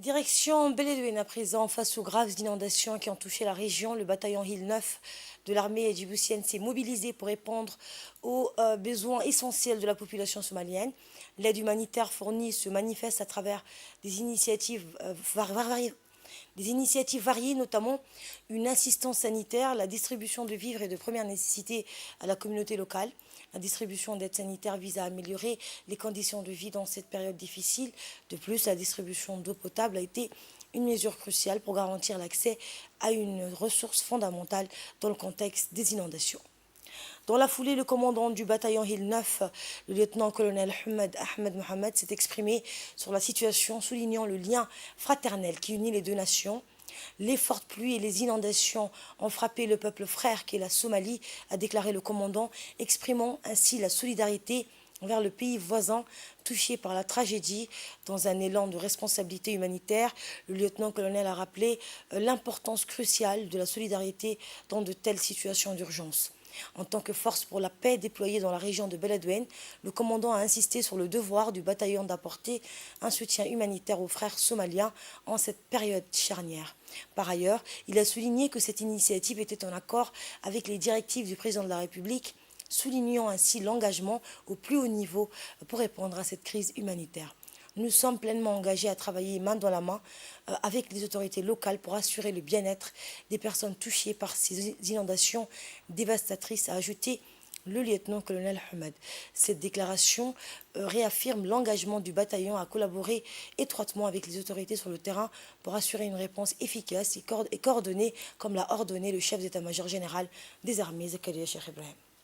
Direction Beledweyne à présent, face aux graves inondations qui ont touché la région, le bataillon Hill 9 de l'armée djiboutienne s'est mobilisé pour répondre aux besoins essentiels de la population somalienne. L'aide humanitaire fournie se manifeste à travers des initiatives variées, notamment une assistance sanitaire, la distribution de vivres et de première nécessité à la communauté locale. La distribution d'aide sanitaire vise à améliorer les conditions de vie dans cette période difficile. De plus, la distribution d'eau potable a été une mesure cruciale pour garantir l'accès à une ressource fondamentale dans le contexte des inondations. Dans la foulée, le commandant du bataillon Hill 9, le lieutenant-colonel Ahmed Mohamed, s'est exprimé sur la situation, soulignant le lien fraternel qui unit les deux nations. Les fortes pluies et les inondations ont frappé le peuple frère qu'est la Somalie, a déclaré le commandant, exprimant ainsi la solidarité envers le pays voisin touché par la tragédie. Dans un élan de responsabilité humanitaire, le lieutenant-colonel a rappelé l'importance cruciale de la solidarité dans de telles situations d'urgence. En tant que force pour la paix déployée dans la région de Beledweyne, le commandant a insisté sur le devoir du bataillon d'apporter un soutien humanitaire aux frères somaliens en cette période charnière. Par ailleurs, il a souligné que cette initiative était en accord avec les directives du président de la République, soulignant ainsi l'engagement au plus haut niveau pour répondre à cette crise humanitaire. Nous sommes pleinement engagés à travailler main dans la main avec les autorités locales pour assurer le bien-être des personnes touchées par ces inondations dévastatrices, a ajouté le lieutenant-colonel Ahmed. Cette déclaration réaffirme l'engagement du bataillon à collaborer étroitement avec les autorités sur le terrain pour assurer une réponse efficace et coordonnée, comme l'a ordonné le chef d'état-major général des armées, Zakaria Cheikh Ibrahim.